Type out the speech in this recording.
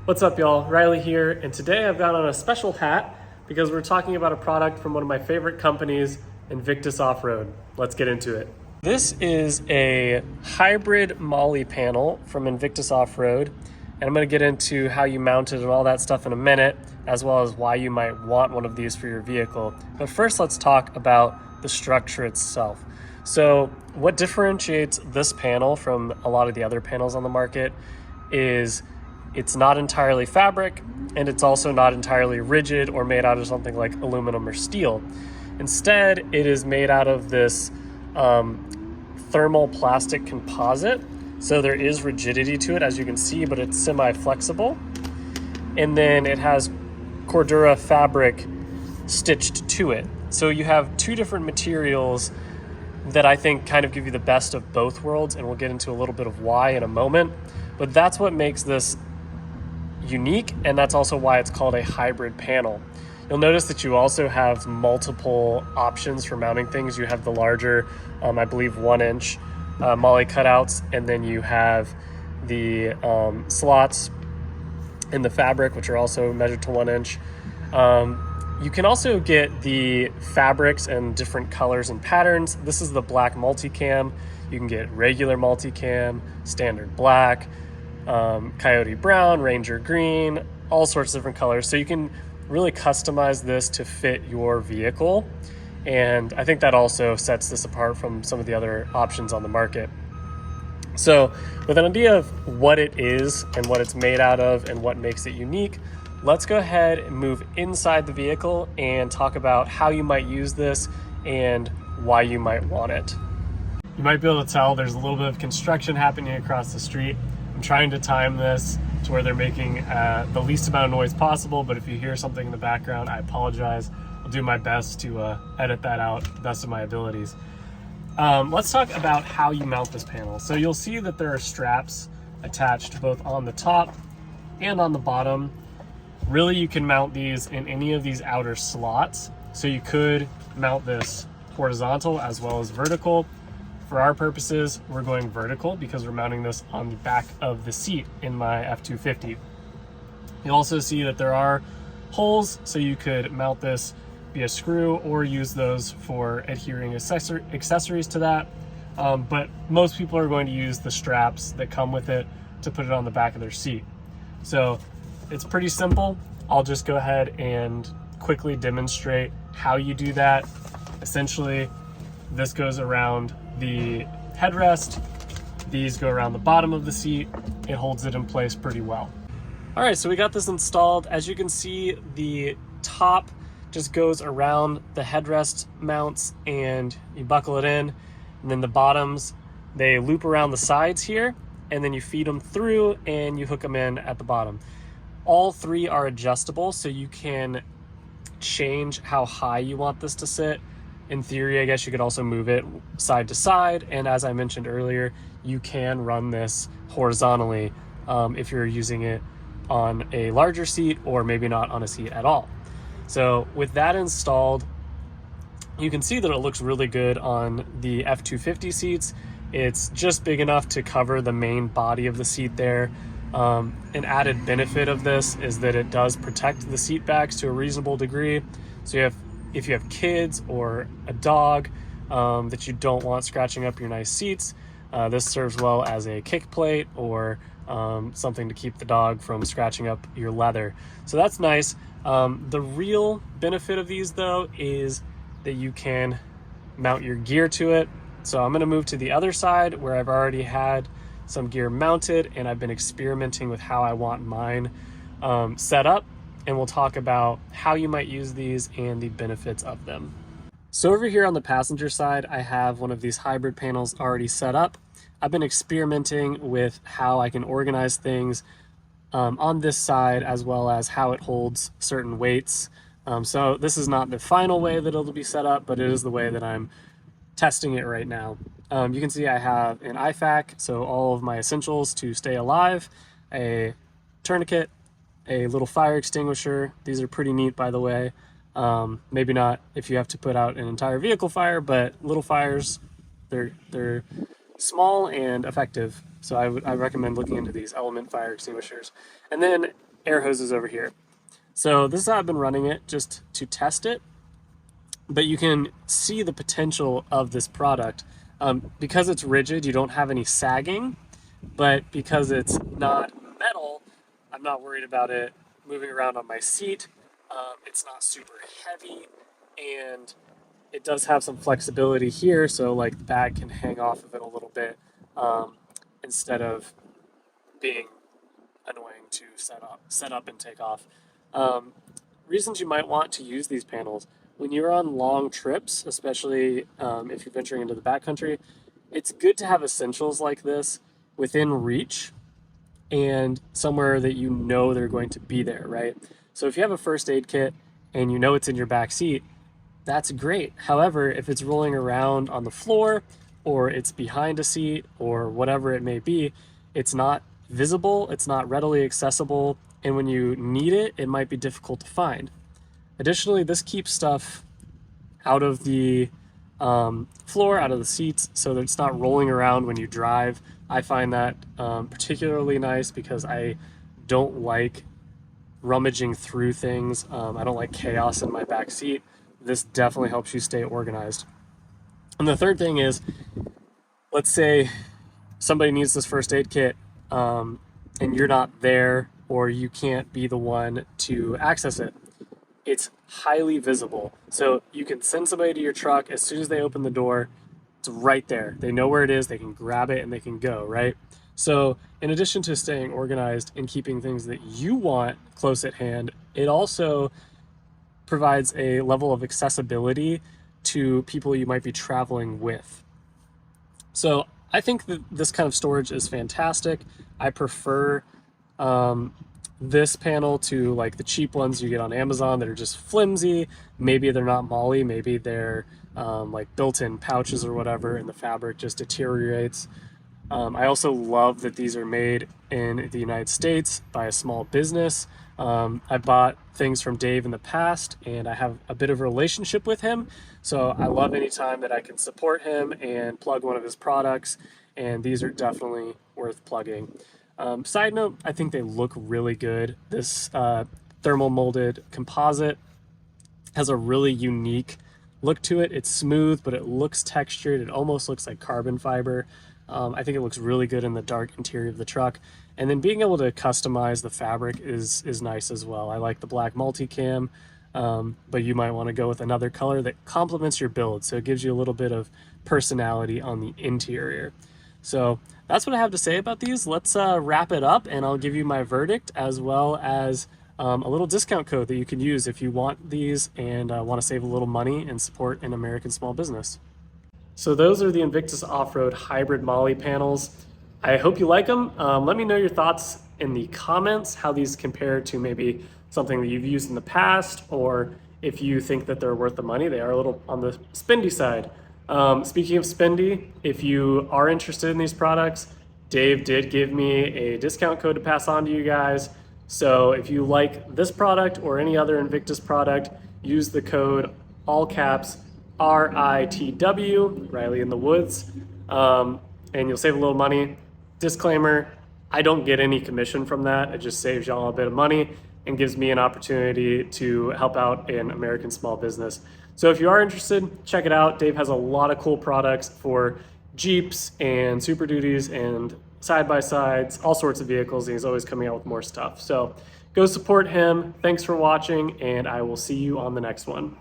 What's up, y'all? Riley here, and today I've got on a special hat because we're talking about a product from one of my favorite companies, Invictus Off-Road. Let's get into it. This is a hybrid MOLLE panel from Invictus Off-Road, and I'm going to get into how you mount it and all that stuff in a minute, as well as why you might want one of these for your vehicle. But first, let's talk about the structure itself. So what differentiates this panel from a lot of the other panels on the market is it's not entirely fabric, and it's also not entirely rigid or made out of something like aluminum or steel. Instead, it is made out of this thermal plastic composite. So there is rigidity to it, as you can see, but it's semi-flexible. And then it has Cordura fabric stitched to it. So you have two different materials that I think kind of give you the best of both worlds, and we'll get into a little bit of why in a moment. But that's what makes this unique, and that's also why it's called a hybrid panel. You'll notice that you also have multiple options for mounting things. You have the larger, I believe 1-inch MOLLE cutouts, and then you have the slots in the fabric, which are also measured to 1 inch. You can also get the fabrics and different colors and patterns. This is the black multicam. You can get regular multicam, standard black, coyote brown, ranger green, all sorts of different colors. So you can really customize this to fit your vehicle. And I think that also sets this apart from some of the other options on the market. So with an idea of what it is and what it's made out of and what makes it unique, let's go ahead and move inside the vehicle and talk about how you might use this and why you might want it. You might be able to tell there's a little bit of construction happening across the street. I'm trying to time this to where they're making the least amount of noise possible, but if you hear something in the background, I apologize. I'll do my best to edit that out to the best of my abilities. Let's talk about how you mount this panel. So you'll see that there are straps attached both on the top and on the bottom. Really, you can mount these in any of these outer slots. So you could mount this horizontal as well as vertical. For our purposes, we're going vertical because we're mounting this on the back of the seat in my F-250. You'll also see that there are holes, so you could mount this via screw or use those for adhering accessories to that. But most people are going to use the straps that come with it to put it on the back of their seat. So it's pretty simple. I'll just go ahead and quickly demonstrate how you do that. Essentially, this goes around the headrest, these go around the bottom of the seat. It holds it in place pretty well. All right, so we got this installed. As you can see, the top just goes around the headrest mounts and you buckle it in, and then the bottoms, they loop around the sides here, and then you feed them through and you hook them in at the bottom. All three are adjustable, so you can change how high you want this to sit. In theory, I guess you could also move it side to side, and as I mentioned earlier, you can run this horizontally if you're using it on a larger seat or maybe not on a seat at all. So with that installed, you can see that it looks really good on the F-250 seats. It's just big enough to cover the main body of the seat there. An added benefit of this is that it does protect the seat backs to a reasonable degree. So if you have kids or a dog that you don't want scratching up your nice seats, this serves well as a kick plate or something to keep the dog from scratching up your leather. So that's nice. The real benefit of these, though, is that you can mount your gear to it. So I'm going to move to the other side where I've already had some gear mounted, and I've been experimenting with how I want mine set up. And we'll talk about how you might use these and the benefits of them. So over here on the passenger side, I have one of these hybrid panels already set up. I've been experimenting with how I can organize things on this side, as well as how it holds certain weights. So this is not the final way that it'll be set up, but it is the way that I'm testing it right now. You can see I have an IFAK, so all of my essentials to stay alive, a tourniquet, a little fire extinguisher. These are pretty neat, by the way. Maybe not if you have to put out an entire vehicle fire, but little fires, they're small and effective. So I recommend looking into these element fire extinguishers. And then air hoses over here. So this is how I've been running it just to test it, but you can see the potential of this product. Because it's rigid, you don't have any sagging, but because it's not metal, I'm not worried about it moving around on my seat. It's not super heavy, and it does have some flexibility here, so like the bag can hang off of it a little bit instead of being annoying to set up and take off. Reasons you might want to use these panels: when you're on long trips, especially if you're venturing into the backcountry, it's good to have essentials like this within reach and somewhere that you know they're going to be there, right? So if you have a first aid kit and you know it's in your back seat, that's great. However, if it's rolling around on the floor or it's behind a seat or whatever it may be, it's not visible, it's not readily accessible, and when you need it, it might be difficult to find. Additionally, this keeps stuff out of the floor, out of the seats, so that it's not rolling around when you drive. I find that particularly nice because I don't like rummaging through things. I don't like chaos in my back seat. This definitely helps you stay organized. And the third thing is, let's say somebody needs this first aid kit and you're not there, or you can't be the one to access it. It's highly visible. So you can send somebody to your truck as soon as they open the door. It's right there. They know where it is, they can grab it and they can go, right? So in addition to staying organized and keeping things that you want close at hand, it also provides a level of accessibility to people you might be traveling with. So I think that this kind of storage is fantastic. I prefer this panel to like the cheap ones you get on Amazon that are just flimsy. Maybe they're not MOLLE, maybe they're like built-in pouches or whatever, and the fabric just deteriorates. I also love that these are made in the United States by a small business. I bought things from Dave in the past, and I have a bit of a relationship with him, so I love any time that I can support him and plug one of his products, and these are definitely worth plugging. Side note, I think they look really good. This thermal molded composite has a really unique look to it. It's smooth, but it looks textured. It almost looks like carbon fiber. I think it looks really good in the dark interior of the truck. And then being able to customize the fabric is nice as well. I like the black multicam, but you might want to go with another color that complements your build, so it gives you a little bit of personality on the interior. So that's what I have to say about these. Let's wrap it up, and I'll give you my verdict as well as a little discount code that you can use if you want these and want to save a little money and support an American small business. So those are the Invictus Off-Road Hybrid MOLLE panels. I hope you like them. Let me know your thoughts in the comments, how these compare to maybe something that you've used in the past, or if you think that they're worth the money. They are a little on the spendy side. Speaking of spendy, if you are interested in these products, Dave did give me a discount code to pass on to you guys. So if you like this product or any other Invictus product, use the code all caps RITW, Riley in the Woods, and you'll save a little money. Disclaimer, I don't get any commission from that. It just saves y'all a bit of money and gives me an opportunity to help out an American small business. So if you are interested, check it out. Dave has a lot of cool products for Jeeps and Super Duties and side-by-sides, all sorts of vehicles, and he's always coming out with more stuff. So go support him. Thanks for watching, and I will see you on the next one.